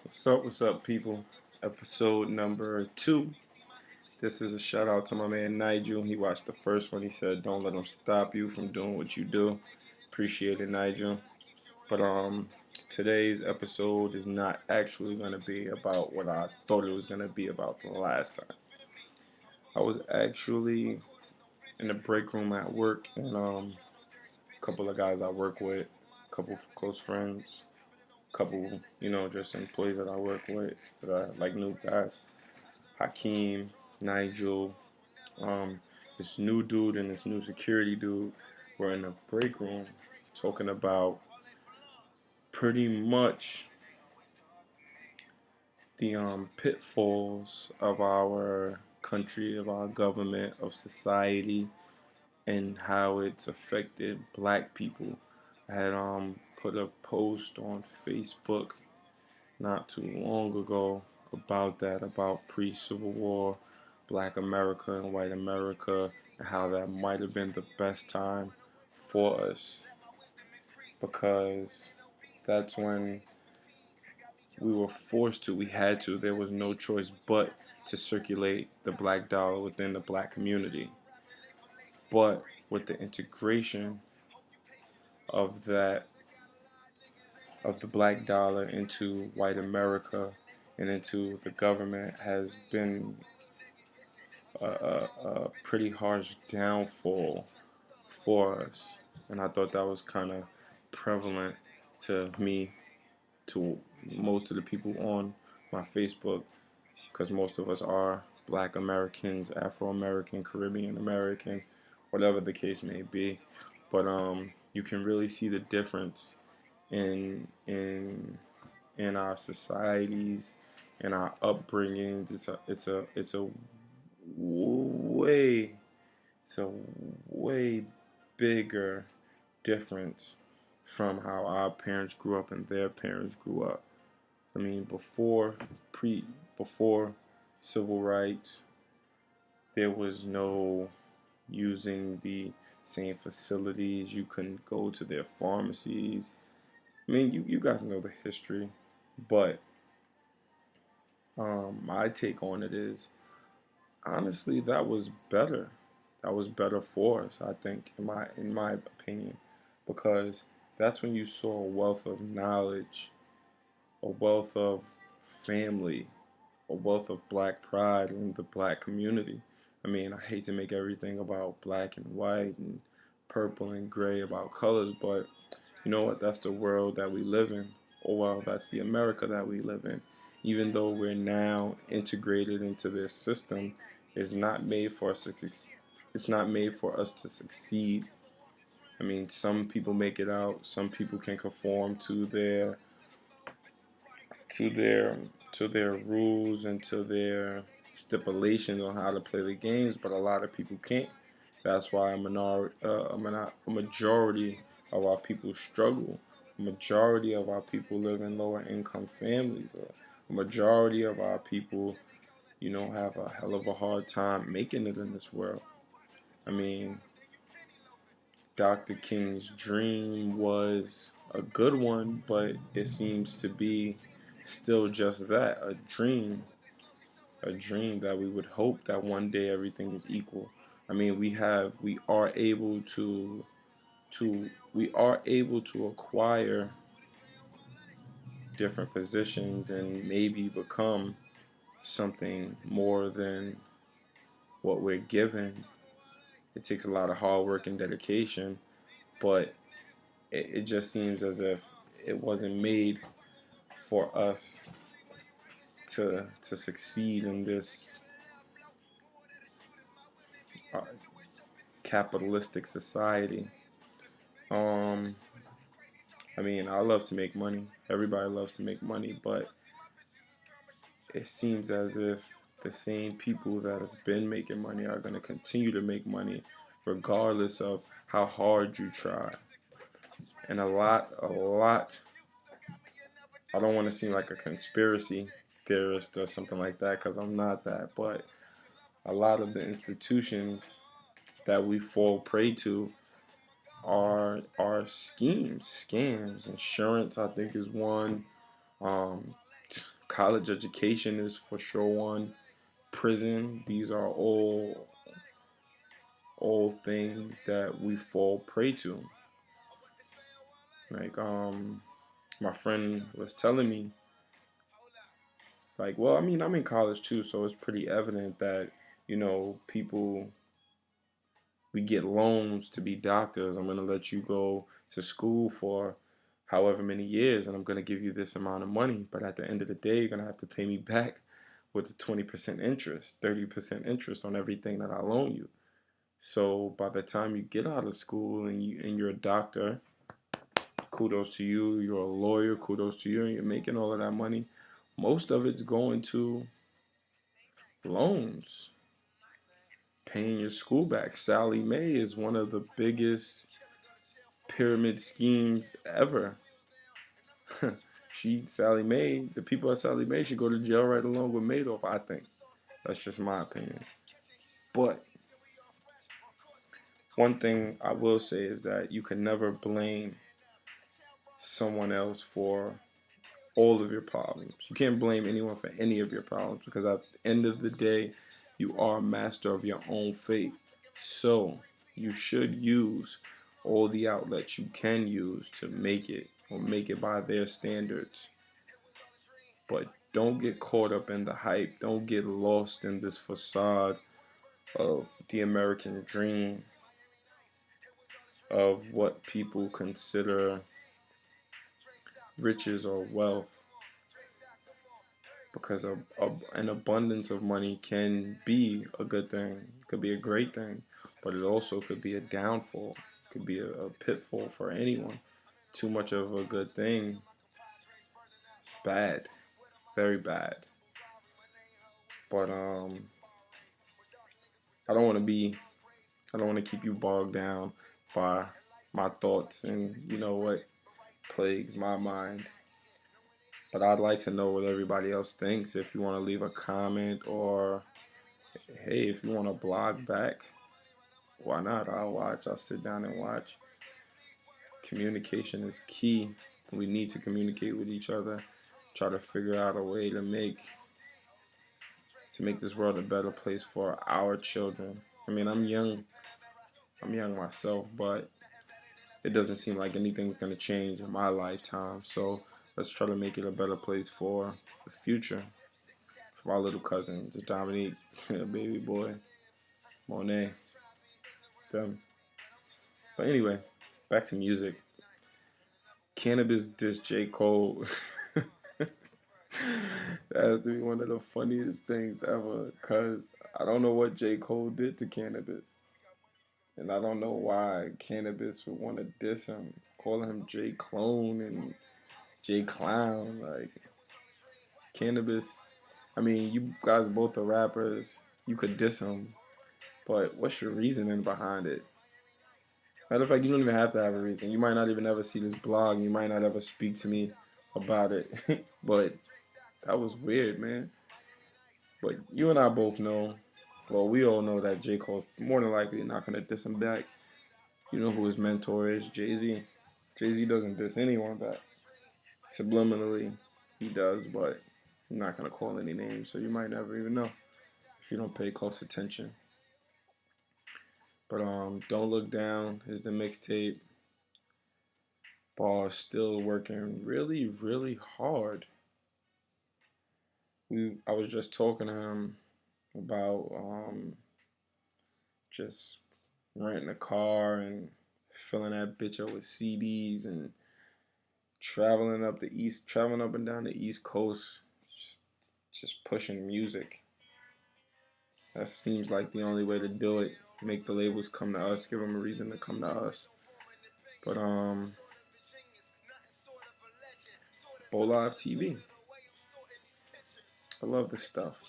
What's up, people? Episode number 2. This is a shout out to my man Nigel. He watched the first one. He said, "Don't let them stop you from doing what you do." Appreciate it, Nigel. But today's episode is not actually gonna be about what I thought it was gonna be about the last time. I was actually in the break room at work, and a couple of guys I work with, a couple of close friends, couple, just employees that I work with that are like new guys. Hakeem, Nigel, um, this new dude and this new security dude were in the break room talking about pretty much the pitfalls of our country, of our government, of society, and how it's affected black people. I had put a post on Facebook not too long ago about that, about pre-Civil War Black America and white America, and how that might have been the best time for us because that's when we were forced to, we had to, there was no choice but to circulate the black dollar within the black community. But with the integration of that, of the black dollar into white America and into the government has been a pretty harsh downfall for us. And I thought that was kind of prevalent to me, to most of the people on my Facebook, because most of us are black Americans, Afro American, Caribbean American, whatever the case may be. But you can really see the difference in our societies and our upbringings. It's a way it's a way bigger difference from how our parents grew up and their parents grew up. I mean, before civil rights, there was no using the same facilities. You couldn't go to their pharmacies. I mean, you guys know the history, but my take on it is honestly that was better. That was better for us, I think, in my opinion, because that's when you saw a wealth of knowledge, a wealth of family, a wealth of black pride in the black community. I mean, I hate to make everything about black and white and purple and gray about colors, but you know what? That's the world that we live in. Or well, that's the America that we live in. Even though we're now integrated into this system, it's not made for us to, it's not made for us to succeed. I mean, some people make it out. Some people can conform to their to their rules and to their stipulations on how to play the games, but a lot of people can't. That's why a majority of our people struggle. A majority of our people live in lower income families. A majority of our people, have a hell of a hard time making it in this world. I mean, Dr. King's dream was a good one, but it seems to be still just that, a dream that we would hope that one day everything is equal. I mean, we are able to acquire different positions and maybe become something more than what we're given. It takes a lot of hard work and dedication, but it just seems as if it wasn't made for us to succeed in this uh, capitalistic society. Um, I mean, I love to make money. Everybody loves to make money, but it seems as if the same people that have been making money are going to continue to make money regardless of how hard you try. And a lot, I don't want to seem like a conspiracy theorist or something like that because I'm not that, but a lot of the institutions that we fall prey to are schemes, scams. Insurance, I think, is one. Um, college education is for sure one. Prison. These are all things that we fall prey to. Like my friend was telling me, like, well, I mean, I'm in college too, so it's pretty evident that, people, we get loans to be doctors. I'm going to let you go to school for however many years, and I'm going to give you this amount of money. But at the end of the day, you're going to have to pay me back with a 20% interest, 30% interest on everything that I loan you. So by the time you get out of school and you're a doctor, kudos to you. You're a lawyer, kudos to you, and you're making all of that money. Most of it's going to loans, paying your school back. Sally Mae is one of the biggest pyramid schemes ever. Sally Mae, the people at Sally Mae should go to jail right along with Madoff, I think. That's just my opinion. But one thing I will say is that you can never blame someone else for all of your problems. You can't blame anyone for any of your problems, because at the end of the day, you are a master of your own fate. So you should use all the outlets you can use to make it, or make it by their standards. But don't get caught up in the hype. Don't get lost in this facade of the American dream, of what people consider riches or wealth. Because an abundance of money can be a good thing, it could be a great thing, but it also could be a downfall, it could be a pitfall for anyone. Too much of a good thing is bad, very bad. But I don't want to be, I don't want to keep you bogged down by my thoughts and what plagues my mind. But I'd like to know what everybody else thinks. If you want to leave a comment, or hey, if you want to blog back, why not? I'll watch. I'll sit down and watch. Communication is key. We need to communicate with each other. Try to figure out a way to make this world a better place for our children. I mean, I'm young. I'm young myself, but it doesn't seem like anything's gonna change in my lifetime. So let's try to make it a better place for the future. For my little cousins, Dominique, baby boy, Monet, them. But anyway, back to music. Cannabis diss J. Cole. That has to be one of the funniest things ever, because I don't know what J. Cole did to Cannabis. And I don't know why Cannabis would want to diss him, calling him J. Clone and J. Clown. Like, Cannabis, I mean, you guys both are rappers. You could diss him, but what's your reasoning behind it? Matter of fact, you don't even have to have a reason. You might not even ever see this blog. You might not ever speak to me about it. But that was weird, man. But you and I both know, well, we all know that J. Cole's more than likely not going to diss him back. You know who his mentor is, Jay-Z. Jay-Z doesn't diss anyone back. Subliminally, he does, but I'm not going to call any names, so you might never even know if you don't pay close attention. But Don't Look Down is the mixtape. Ball is still working really, really hard. I was just talking to him about just renting a car and filling that bitch up with CDs and traveling up and down the East Coast, just pushing music. That seems like the only way to do it. Make the labels come to us, give them a reason to come to us. But BOlIVE TV, I love this stuff.